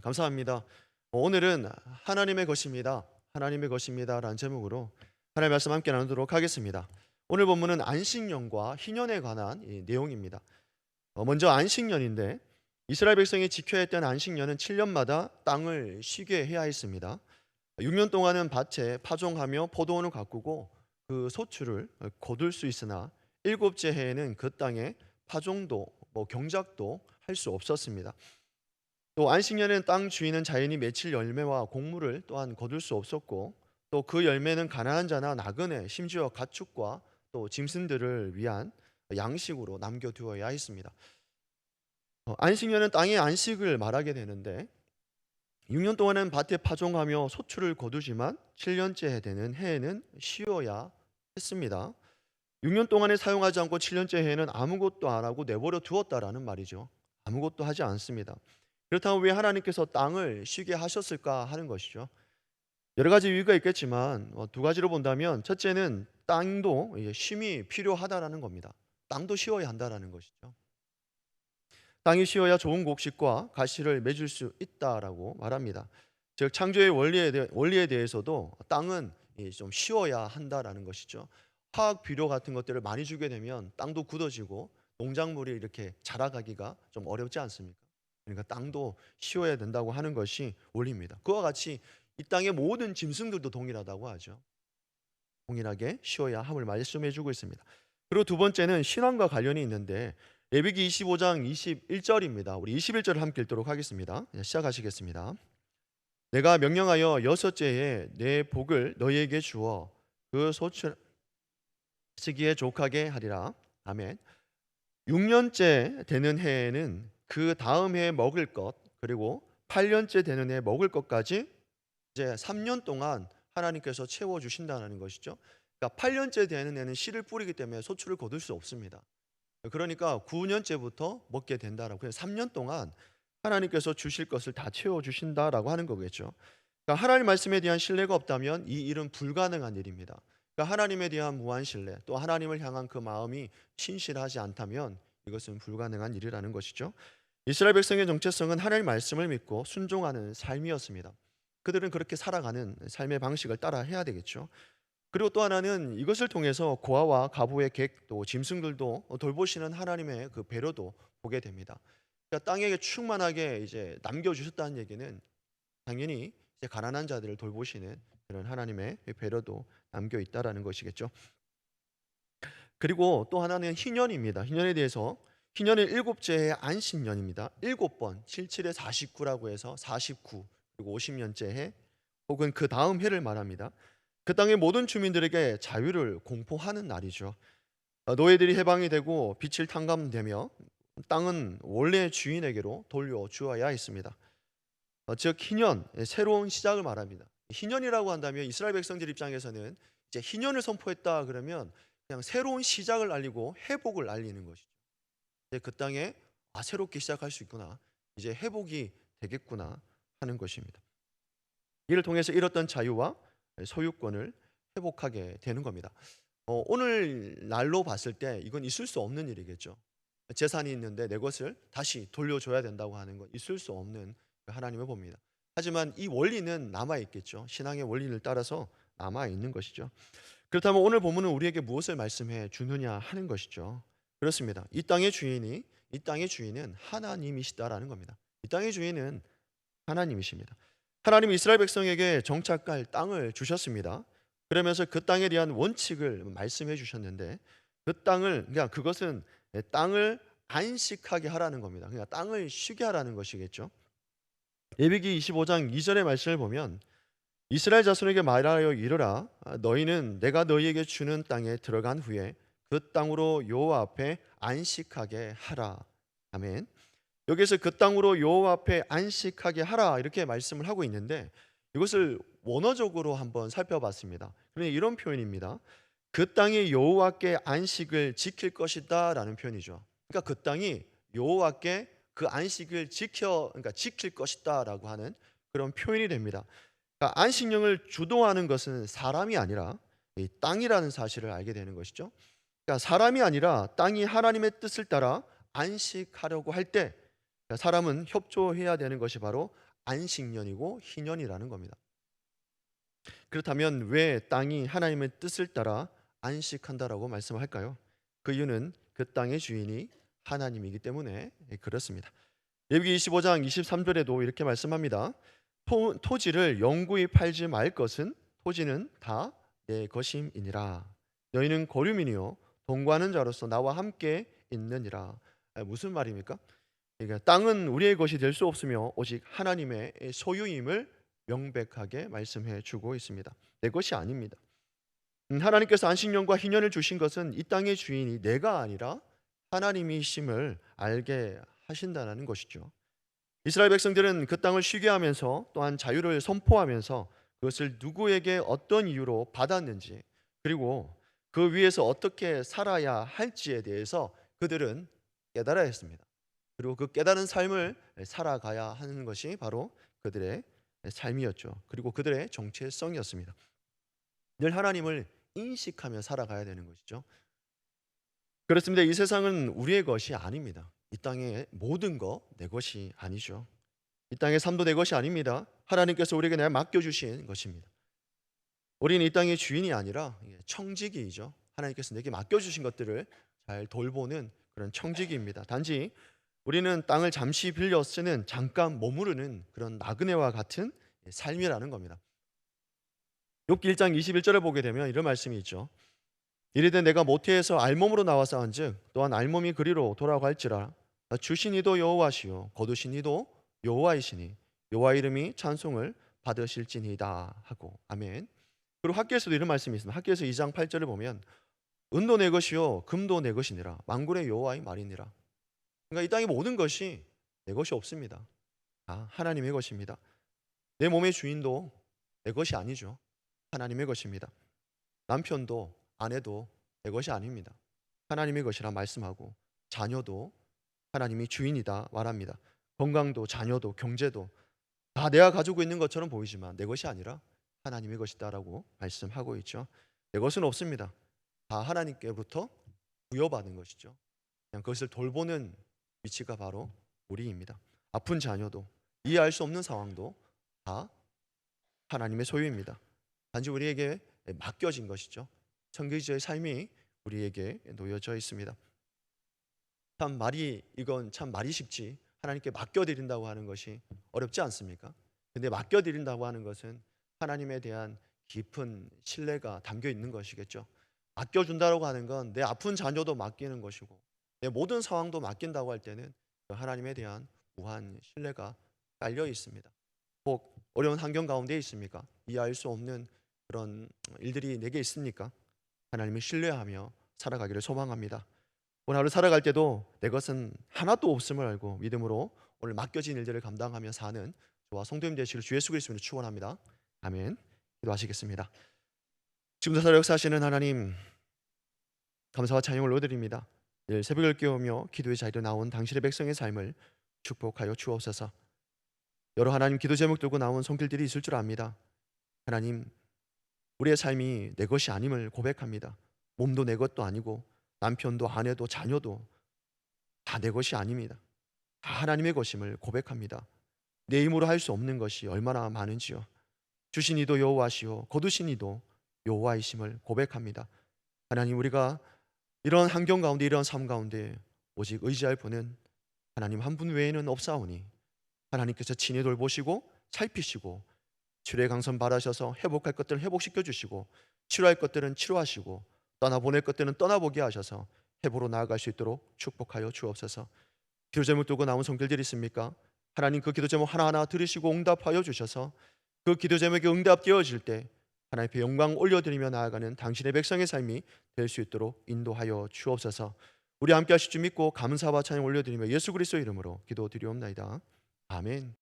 감사합니다. 오늘은 하나님의 것입니다. 하나님의 것입니다. 라는 제목으로 하나님의 말씀 함께 나누도록 하겠습니다. 오늘 본문은 안식년과 희년에 관한 이 내용입니다. 먼저 안식년인데 이스라엘 백성이 지켜야 했던 안식년은 7년마다 땅을 쉬게 해야 했습니다. 6년 동안은 밭에 파종하며 포도원을 가꾸고 그 소출을 거둘 수 있으나 일곱째 해에는 그 땅에 파종도 경작도 할 수 없었습니다. 또 안식년에는 땅 주인은 자연히 맺힐 열매와 곡물을 또한 거둘 수 없었고, 또 그 열매는 가난한 자나 나그네 심지어 가축과 또 짐승들을 위한 양식으로 남겨두어야 했습니다. 안식년은 땅의 안식을 말하게 되는데 6년 동안은 밭에 파종하며 소출을 거두지만 7년째 되는 해에는 쉬어야 했습니다. 6년 동안에 사용하지 않고 7년째 해에는 아무것도 안 하고 내버려 두었다라는 말이죠. 아무것도 하지 않습니다. 그렇다면 왜 하나님께서 땅을 쉬게 하셨을까 하는 것이죠. 여러 가지 이유가 있겠지만 두 가지로 본다면, 첫째는 땅도 쉼이 필요하다라는 겁니다. 땅도 쉬어야 한다라는 것이죠. 땅이 쉬어야 좋은 곡식과 가시를 맺을 수 있다라고 말합니다. 즉 창조의 원리에 대해서도 땅은 좀 쉬어야 한다라는 것이죠. 화학 비료 같은 것들을 많이 주게 되면 땅도 굳어지고 농작물이 이렇게 자라가기가 좀 어렵지 않습니까? 그러니까 땅도 쉬어야 된다고 하는 것이 원리입니다. 그와 같이 이 땅의 모든 짐승들도 동일하다고 하죠. 동일하게 쉬어야 함을 말씀해 주고 있습니다. 그리고 두 번째는 신앙과 관련이 있는데 레위기 25장 21절입니다. 우리 21절을 함께 읽도록 하겠습니다. 시작하시겠습니다. 내가 명령하여 여섯째 해에 내 복을 너희에게 주어 그 소출 시기에 족하게 하리라. 아멘. 6년째 되는 해에는 그 다음 해에 먹을 것, 그리고 8년째 되는 해에 먹을 것까지 이제 3년 동안 하나님께서 채워 주신다는 것이죠. 그러니까 8년째 되는 해는 씨를 뿌리기 때문에 소출을 거둘 수 없습니다. 그러니까 9년째부터 먹게 된다라고. 그래서 3년 동안 하나님께서 주실 것을 다 채워 주신다라고 하는 거겠죠. 그러니까 하나님 말씀에 대한 신뢰가 없다면 이 일은 불가능한 일입니다. 그러니까 하나님에 대한 무한 신뢰, 또 하나님을 향한 그 마음이 신실하지 않다면 이것은 불가능한 일이라는 것이죠. 이스라엘 백성의 정체성은 하나님 말씀을 믿고 순종하는 삶이었습니다. 그들은 그렇게 살아가는 삶의 방식을 따라 해야 되겠죠. 그리고 또 하나는 이것을 통해서 고아와 가부의 객, 또 짐승들도 돌보시는 하나님의 그 배려도 보게 됩니다. 그러니까 땅에게 충만하게 이제 남겨주셨다는 얘기는 당연히 이제 가난한 자들을 돌보시는 그런 하나님의 배려도 남겨 있다라는 것이겠죠. 그리고 또 하나는 희년입니다. 희년에 대해서, 희년은 일곱째 해 안식년입니다. 7번 77에 49라고 해서 49 그리고 50년째 해 혹은 그 다음 해를 말합니다. 그 땅의 모든 주민들에게 자유를 공포하는 날이죠. 노예들이 해방이 되고 빚을 탕감되며 땅은 원래 주인에게로 돌려주어야 했습니다. 즉 희년, 새로운 시작을 말합니다. 희년이라고 한다면 이스라엘 백성들 입장에서는 이제 희년을 선포했다 그러면 그냥 새로운 시작을 알리고 회복을 알리는 것이죠. 이제 그 땅에 새롭게 시작할 수 있구나, 이제 회복이 되겠구나 하는 것입니다. 이를 통해서 잃었던 자유와 소유권을 회복하게 되는 겁니다. 오늘 날로 봤을 때 이건 있을 수 없는 일이겠죠. 재산이 있는데 내 것을 다시 돌려줘야 된다고 하는 건 있을 수 없는 하나님의 법입니다. 하지만 이 원리는 남아있겠죠. 신앙의 원리를 따라서 남아있는 것이죠. 그렇다면 오늘 본문은 우리에게 무엇을 말씀해 주느냐 하는 것이죠. 그렇습니다. 이 땅의 주인은 하나님이시다라는 겁니다. 이 땅의 주인은 하나님이십니다. 하나님이 이스라엘 백성에게 정착할 땅을 주셨습니다. 그러면서 그 땅에 대한 원칙을 말씀해 주셨는데, 그 땅을, 그냥 그것은 땅을 안식하게 하라는 겁니다. 그냥 땅을 쉬게 하라는 것이겠죠. 레위기 25장 2절의 말씀을 보면 이스라엘 자손에게 말하여 이르라, 너희는 내가 너희에게 주는 땅에 들어간 후에 그 땅으로 여호와 앞에 안식하게 하라. 아멘. 여기서 그 땅으로 여호와 앞에 안식하게 하라 이렇게 말씀을 하고 있는데, 이것을 원어적으로 한번 살펴봤습니다. 그런데 이런 표현입니다. 그 땅이 여호와께 안식을 지킬 것이다라는 표현이죠. 그러니까 그 땅이 여호와께 그 안식을 그러니까 지킬 것이다라고 하는 그런 표현이 됩니다. 그러니까 안식령을 주도하는 것은 사람이 아니라 이 땅이라는 사실을 알게 되는 것이죠. 그러니까 사람이 아니라 땅이 하나님의 뜻을 따라 안식하려고 할 때 사람은 협조해야 되는 것이 바로 안식년이고 희년이라는 겁니다. 그렇다면 왜 땅이 하나님의 뜻을 따라 안식한다라고 말씀할까요? 그 이유는 그 땅의 주인이 하나님이기 때문에 그렇습니다. 레위기 25장 23절에도 이렇게 말씀합니다. 토지를 영구히 팔지 말 것은 토지는 다 내 것임이니라. 너희는 거류민이요 동거하는 자로서 나와 함께 있느니라. 무슨 말입니까? 그러니까 땅은 우리의 것이 될 수 없으며 오직 하나님의 소유임을 명백하게 말씀해 주고 있습니다. 내 것이 아닙니다. 하나님께서 안식년과 희년을 주신 것은 이 땅의 주인이 내가 아니라 하나님이심을 알게 하신다는 것이죠. 이스라엘 백성들은 그 땅을 쉬게 하면서 또한 자유를 선포하면서 그것을 누구에게 어떤 이유로 받았는지 그리고 그 위에서 어떻게 살아야 할지에 대해서 그들은 깨달아야 했습니다. 그리고 그 깨달은 삶을 살아가야 하는 것이 바로 그들의 삶이었죠. 그리고 그들의 정체성이었습니다. 늘 하나님을 인식하며 살아가야 되는 것이죠. 그렇습니다. 이 세상은 우리의 것이 아닙니다. 이 땅의 모든 거 내 것이 아니죠. 이 땅의 삶도 내 것이 아닙니다. 하나님께서 우리에게 내가 맡겨주신 것입니다. 우리는 이 땅의 주인이 아니라 청지기이죠. 하나님께서 내게 맡겨주신 것들을 잘 돌보는 그런 청지기입니다. 단지 우리는 땅을 잠시 빌려 쓰는 잠깐 머무르는 그런 나그네와 같은 삶이라는 겁니다. 욥기 1장 21절을 보게 되면 이런 말씀이 있죠. 이르되 내가 모태에서 알몸으로 나와서 한즉 또한 알몸이 그리로 돌아갈지라 주신 이도 여호와시요 거두신 이도 여호와이시니 여호와 이름이 찬송을 받으실지니이다 하고 아멘. 그리고 학개에서도 이런 말씀이 있습니다. 학개에서 2장 8절을 보면 은도 내 것이요 금도 내 것이니라 만군의 여호와의 말이니라. 그러니까 이 땅의 모든 것이 내 것이 없습니다. 하나님의 것입니다. 내 몸의 주인도 내 것이 아니죠. 하나님의 것입니다. 남편도 아내도 내 것이 아닙니다. 하나님의 것이라 말씀하고 자녀도 하나님이 주인이다 말합니다. 건강도 자녀도 경제도 다 내가 가지고 있는 것처럼 보이지만 내 것이 아니라 하나님의 것이다라고 말씀하고 있죠. 내 것은 없습니다. 다 하나님께부터 부여받은 것이죠. 그냥 그것을 돌보는 위치가 바로 우리입니다. 아픈 자녀도 이해할 수 없는 상황도 다 하나님의 소유입니다. 단지 우리에게 맡겨진 것이죠. 청기지의 삶이 우리에게 놓여져 있습니다. 이건 참 말이 쉽지 하나님께 맡겨드린다고 하는 것이 어렵지 않습니까? 근데 맡겨드린다고 하는 것은 하나님에 대한 깊은 신뢰가 담겨 있는 것이겠죠. 맡겨준다고 하는 건 내 아픈 자녀도 맡기는 것이고 내 모든 상황도 맡긴다고 할 때는 하나님에 대한 무한 신뢰가 깔려 있습니다. 혹 어려운 환경 가운데 있습니까? 이해할 수 없는 그런 일들이 내게 있습니까? 하나님을 신뢰하며 살아가기를 소망합니다. 오늘 하루 살아갈 때도 내 것은 하나도 없음을 알고 믿음으로 오늘 맡겨진 일들을 감당하며 사는 저와 성도님 되시기를 주 예수 그리스도로 축원합니다. 아멘. 기도하시겠습니다. 지금도 살아 역사하시는 하나님 감사와 찬양을 올려드립니다. 늘 새벽을 깨우며 기도의 자리로 나온 당신의 백성의 삶을 축복하여 주옵소서. 여러 하나님 기도 제목 들고 나온 손길들이 있을 줄 압니다. 하나님 우리의 삶이 내 것이 아님을 고백합니다. 몸도 내 것도 아니고 남편도 아내도 자녀도 다 내 것이 아닙니다. 다 하나님의 것임을 고백합니다. 내 힘으로 할 수 없는 것이 얼마나 많은지요. 주신 이도 여호와시요 거두신 이도 여호와이심을 고백합니다. 하나님 우리가 이런 환경 가운데 이런 삶 가운데 오직 의지할 분은 하나님 한 분 외에는 없사오니 하나님께서 친히 돌보시고 살피시고 치료의 강선 바라셔서 회복할 것들은 회복시켜 주시고 치료할 것들은 치료하시고 떠나보낼 것들은 떠나보게 하셔서 회복으로 나아갈 수 있도록 축복하여 주옵소서. 기도 제목 두고 나온 손길들이 있습니까? 하나님 그 기도 제목 하나하나 들으시고 응답하여 주셔서 그 기도 제목이 응답되어질 때 하나님 앞에 영광 올려드리며 나아가는 당신의 백성의 삶이 될 수 있도록 인도하여 주옵소서. 우리 함께 하실 줄 믿고 감사와 찬양 올려드리며 예수 그리스도 이름으로 기도드리옵나이다. 아멘.